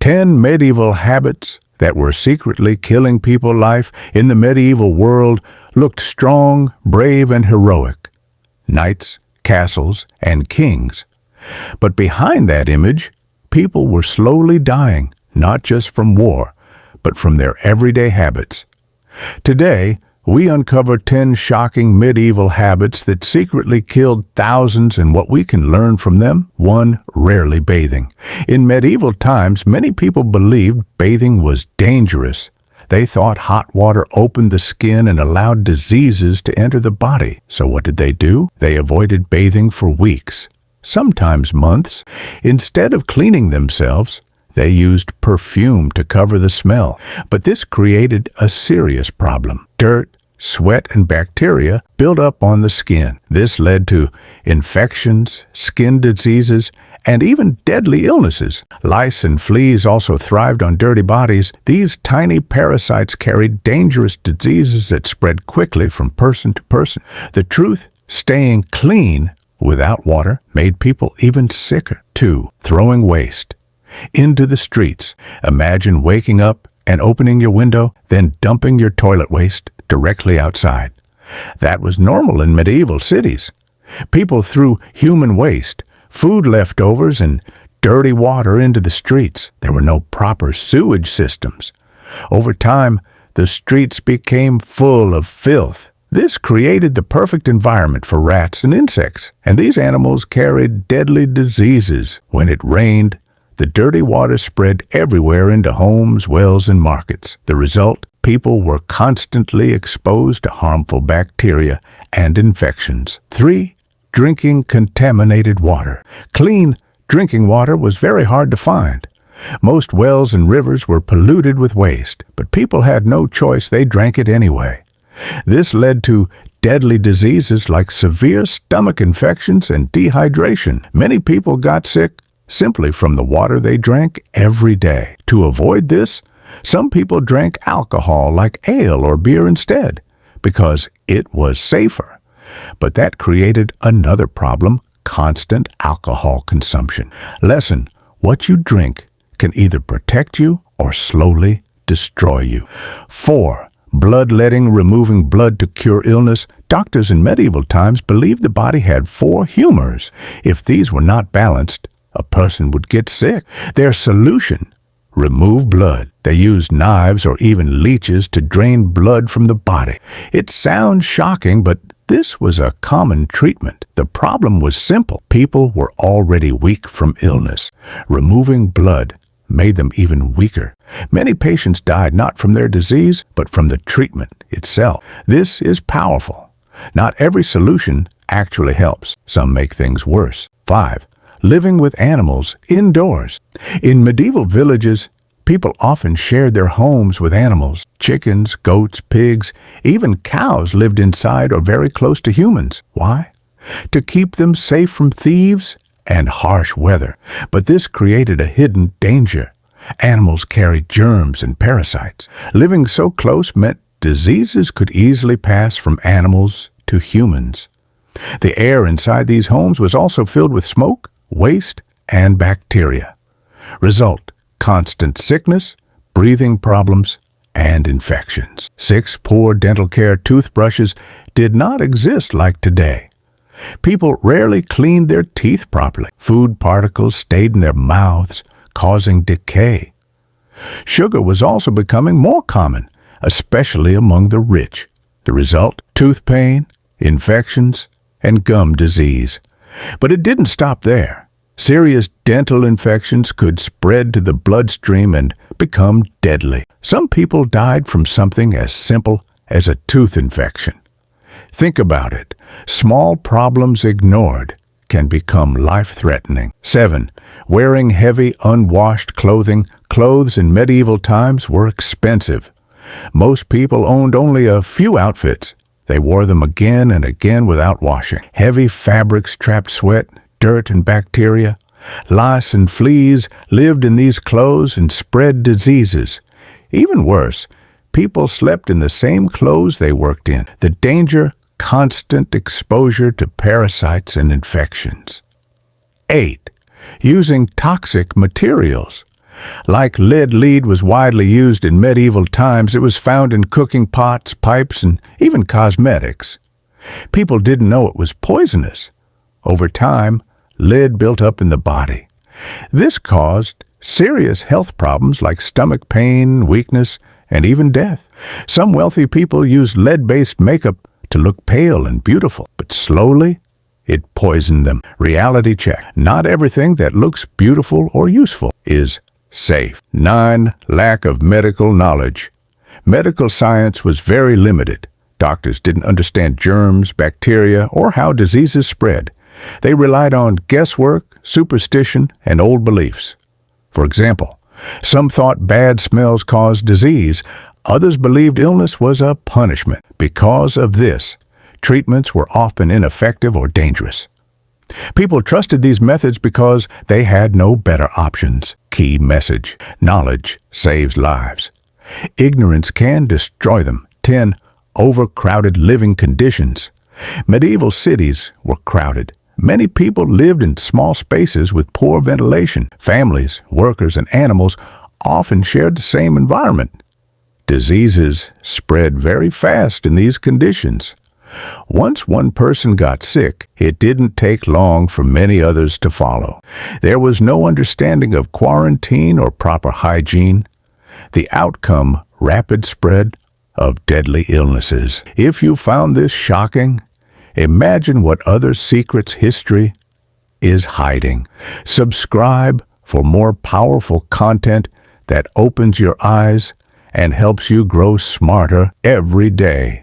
10 medieval habits that were secretly killing people. Life in the medieval world looked strong, brave, and heroic. Knights, castles, and kings. But behind that image, people were slowly dying, not just from war, but from their everyday habits. Today, we uncover 10 shocking medieval habits that secretly killed thousands and what we can learn from them. 1. Rarely bathing. In medieval times, many people believed bathing was dangerous. They thought hot water opened the skin and allowed diseases to enter the body. So what did they do? They avoided bathing for weeks, sometimes months. Instead of cleaning themselves, they used perfume to cover the smell. But this created a serious problem. Dirt, sweat, and bacteria built up on the skin. This led to infections, skin diseases, and even deadly illnesses. Lice and fleas also thrived on dirty bodies. These tiny parasites carried dangerous diseases that spread quickly from person to person. The truth, staying clean without water made people even sicker. 2. Throwing waste into the streets. Imagine waking up and opening your window, then dumping your toilet waste directly outside. That was normal in medieval cities. People threw human waste, food leftovers, and dirty water into the streets. There were no proper sewage systems. Over time, the streets became full of filth. This created the perfect environment for rats and insects, and these animals carried deadly diseases. When it rained, the dirty water spread everywhere into homes, wells, and markets. The result? People were constantly exposed to harmful bacteria and infections. 3. Drinking contaminated water. Clean drinking water was very hard to find. Most wells and rivers were polluted with waste, but people had no choice. They drank it anyway. This led to deadly diseases like severe stomach infections and dehydration. Many people got sick simply from the water they drank every day. To avoid this, some people drank alcohol like ale or beer instead, because it was safer. But that created another problem: constant alcohol consumption. Lesson: what you drink can either protect you or slowly destroy you. 4. Bloodletting, removing blood to cure illness. Doctors in medieval times believed the body had 4 humors. If these were not balanced, a person would get sick. Their solution: remove blood. They used knives or even leeches to drain blood from the body. It sounds shocking, but this was a common treatment. The problem was simple. People were already weak from illness. Removing blood made them even weaker. Many patients died not from their disease, but from the treatment itself. This is powerful. Not every solution actually helps. Some make things worse. 5. Living with animals indoors. In medieval villages, people often shared their homes with animals. Chickens, goats, pigs, even cows lived inside or very close to humans. Why? To keep them safe from thieves and harsh weather. But this created a hidden danger. Animals carried germs and parasites. Living so close meant diseases could easily pass from animals to humans. The air inside these homes was also filled with smoke, waste, and bacteria. Result: constant sickness, breathing problems, and infections. 6. Poor dental care. Toothbrushes did not exist like today. People rarely cleaned their teeth properly. Food particles stayed in their mouths, causing decay. Sugar was also becoming more common, especially among the rich. The result: tooth pain, infections, and gum disease. But it didn't stop there. Serious dental infections could spread to the bloodstream and become deadly. Some people died from something as simple as a tooth infection. Think about it. Small problems ignored can become life-threatening. 7. Wearing heavy, unwashed clothing. Clothes in medieval times were expensive. Most people owned only a few outfits. They wore them again and again without washing. Heavy fabrics trapped sweat, dirt, and bacteria. Lice and fleas lived in these clothes and spread diseases. Even worse, people slept in the same clothes they worked in. The danger: constant exposure to parasites and infections. 8. Using toxic materials. Like lead was widely used in medieval times, it was found in cooking pots, pipes, and even cosmetics. People didn't know it was poisonous. Over time, lead built up in the body. This caused serious health problems like stomach pain, weakness, and even death. Some wealthy people used lead-based makeup to look pale and beautiful, but slowly, it poisoned them. Reality check. Not everything that looks beautiful or useful is safe. 9. Lack of medical knowledge. Medical science was very limited. Doctors didn't understand germs, bacteria, or how diseases spread. They relied on guesswork, superstition, and old beliefs. For example, some thought bad smells caused disease. Others believed illness was a punishment. Because of this, treatments were often ineffective or dangerous. People trusted these methods because they had no better options. Key message: knowledge saves lives. Ignorance can destroy them. 10. Overcrowded living conditions. Medieval cities were crowded. Many people lived in small spaces with poor ventilation. Families, workers, and animals often shared the same environment. Diseases spread very fast in these conditions. Once one person got sick, it didn't take long for many others to follow. There was no understanding of quarantine or proper hygiene. The outcome, rapid spread of deadly illnesses. If you found this shocking, imagine what other secrets history is hiding. Subscribe for more powerful content that opens your eyes and helps you grow smarter every day.